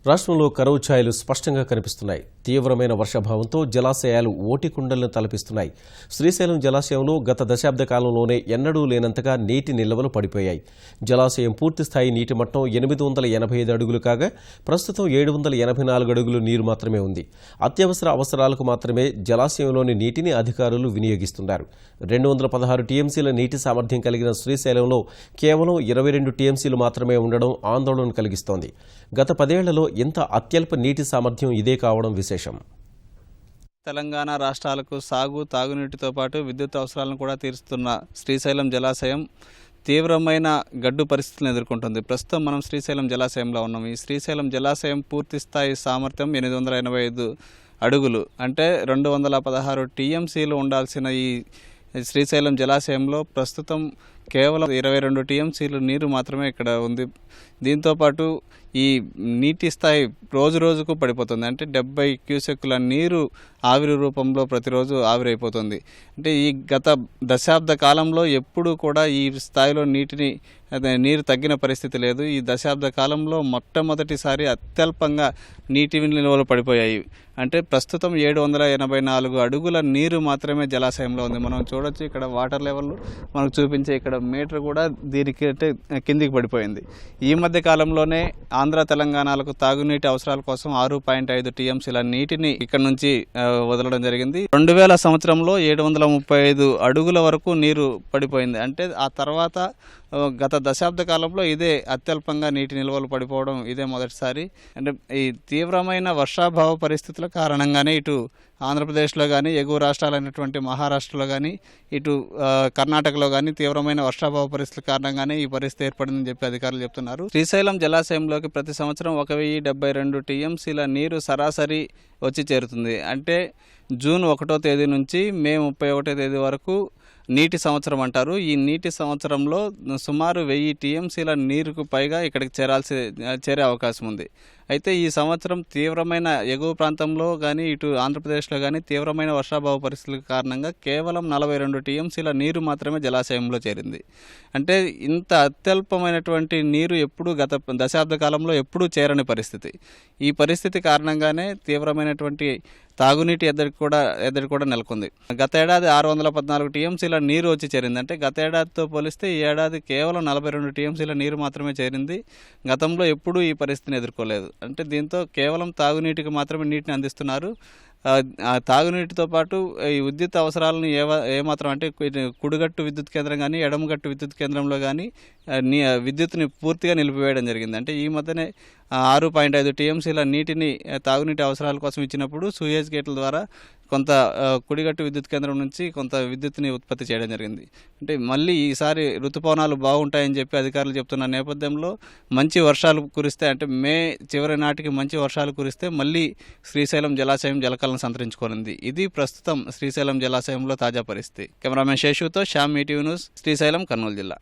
రాష్ట్రంలో కరువు ఛాయలు స్పష్టంగా కనిపిస్తున్నాయి. తీవ్రమైన వర్షాభావంతో జలాశయాలు ఓటికుండలను తలపిస్తున్నాయి. శ్రీశైలం జలాశయంలో గత దశాబ్ద కాలంలోనే ఎన్నడూ లేనంతగా నీటి నిల్వలు పడిపోయాయి. జలాశయం పూర్తిస్థాయి నీటి మట్టం 885 అడుగులు కాగా ప్రస్తుతం 784 అడుగులు నీరు మాత్రమే ఉంది. అత్యవసర అవసరాలకు మాత్రమే జలాశయంలోని నీటిని అధికారులు వినియోగిస్తున్నారు. 216 టీఎంసీల నీటి సామర్థ్యం కలిగిన శ్రీశైలంలో కేవలం 22 టీఎంసీలు మాత్రమే ఉండడం ఆందోళన కలిగిస్తోంది. గత 10 ఏళ్లలో ఇంత అత్యల్ప నీటి సామర్థ్యం ఇదే కావడం విశేషం. తెలంగాణ రాష్ట్రాలకు సాగు తాగునీటితో పాటు విద్యుత్ అవసరాలను కూడా తీరుస్తున్న శ్రీశైలం జలాశయం తీవ్రమైన గడ్డు పరిస్థితులను ఎదుర్కొంటుంది. ప్రస్తుతం మనం శ్రీశైలం జలాశయంలో ఉన్నాం. ఈ శ్రీశైలం జలాశయం పూర్తి స్థాయి సామర్థ్యం 885 అడుగులు, అంటే 216 టీఎంసీలు ఉండాల్సిన ఈ శ్రీశైలం జలాశయంలో ప్రస్తుతం కేవలం 22 టీఎంసీలు నీరు మాత్రమే ఇక్కడ ఉంది. దీంతోపాటు ఈ నీటి స్థాయి రోజు రోజుకు పడిపోతుంది. అంటే 70 క్యూసెక్కుల నీరు ఆవిరి రూపంలో ప్రతిరోజు ఆవిరైపోతుంది. అంటే ఈ గత దశాబ్ద కాలంలో ఎప్పుడూ కూడా ఈ స్థాయిలో నీరు తగ్గిన పరిస్థితి లేదు. ఈ దశాబ్ద కాలంలో మొట్టమొదటిసారి అత్యల్పంగా నీటి నిల్వలు పడిపోయాయి. అంటే ప్రస్తుతం 784 అడుగుల నీరు మాత్రమే జలాశయంలో ఉంది. మనం చూడొచ్చు ఇక్కడ వాటర్ లెవెల్ మనకు చూపించే ఇక్కడ మీటర్ కూడా దీనికి అంటే కిందికి పడిపోయింది. ఈ మధ్య కాలంలోనే ఆంధ్ర తెలంగాణలకు తాగునీటి అవసరాల కోసం 6.5 టీఎంసీల నీటిని ఇక్కడ నుంచి వదలడం జరిగింది. 2000 సంవత్సరంలో 735 అడుగుల వరకు నీరు పడిపోయింది. అంటే ఆ తర్వాత గత దశాబ్ద కాలంలో ఇదే అత్యల్పంగా నీటి నిల్వలు పడిపోవడం ఇదే మొదటిసారి. అంటే ఈ తీవ్రమైన వర్షాభావ పరిస్థితుల కారణంగానే ఇటు ఆంధ్రప్రదేశ్లో కానీ, ఎగువ రాష్ట్రాలైనటువంటి మహారాష్ట్రలో కానీ, ఇటు కర్ణాటకలో కానీ తీవ్రమైన వర్షాభావ పరిస్థితుల కారణంగానే ఈ పరిస్థితి ఏర్పడిందని చెప్పి అధికారులు చెప్తున్నారు. శ్రీశైలం జలాశయంలోకి ప్రతి సంవత్సరం 1072 టీఎంసీల నీరు సరాసరి వచ్చి చేరుతుంది. అంటే జూన్ 1వ తేదీ నుంచి మే 31వ తేదీ వరకు నీటి సంవత్సరం అంటారు. ఈ నీటి సంవత్సరంలో సుమారు 1000 టీఎంసీల నీరుకు పైగా ఇక్కడికి చేరే అవకాశం ఉంది. అయితే ఈ సంవత్సరం తీవ్రమైన ఎగువ ప్రాంతంలో కానీ, ఇటు ఆంధ్రప్రదేశ్లో కానీ తీవ్రమైన వర్షాభావ పరిస్థితుల కారణంగా కేవలం 42 టీఎంసీల నీరు మాత్రమే జలాశయంలో చేరింది. అంటే ఇంత అత్యల్పమైనటువంటి నీరు ఎప్పుడూ గత దశాబ్ద కాలంలో ఎప్పుడూ చేరని పరిస్థితి. ఈ పరిస్థితి కారణంగానే తీవ్రమైనటువంటి తాగునీటి ఎద్దడి కూడా నెలకొంది. గత ఏడాది 614 టీఎంసీల నీరు వచ్చి చేరింది. అంటే గత ఏడాదితో పోలిస్తే ఈ ఏడాది కేవలం 42 టీఎంసీల నీరు మాత్రమే చేరింది. గతంలో ఎప్పుడూ ఈ పరిస్థితిని ఎదుర్కోలేదు. అంటే దీంతో కేవలం తాగునీటికి మాత్రమే నీటిని అందిస్తున్నారు. తాగునీటితో పాటు ఈ విద్యుత్ అవసరాలను ఏమాత్రం అంటే కుడిగట్టు విద్యుత్ కేంద్రం కానీ, ఎడమగట్టు విద్యుత్ కేంద్రంలో కానీ విద్యుత్ని పూర్తిగా నిలిపివేయడం జరిగింది. అంటే ఈ మధ్యనే 6.5 టీఎంసీల నీటిని తాగునీటి అవసరాల కోసం ఇచ్చినప్పుడు సూయేజ్ గేట్ల ద్వారా కొంత కుడిగట్టు విద్యుత్ కేంద్రం నుంచి కొంత విద్యుత్ని ఉత్పత్తి చేయడం జరిగింది. అంటే మళ్ళీ ఈసారి ఋతుపవనాలు బాగుంటాయని చెప్పి అధికారులు చెప్తున్న నేపథ్యంలో మంచి వర్షాలు కురిస్తే, అంటే మే చివరి నాటికి మంచి వర్షాలు కురిస్తే మళ్ళీ శ్రీశైలం జలాశయం జలకళను సంతరించుకోనుంది. ఇది ప్రస్తుతం శ్రీశైలం జలాశయంలో తాజా పరిస్థితి. కెమెరామెన్ శేషుతో శ్యామ్, ఈటీవీ న్యూస్, శ్రీశైలం, కర్నూలు జిల్లా.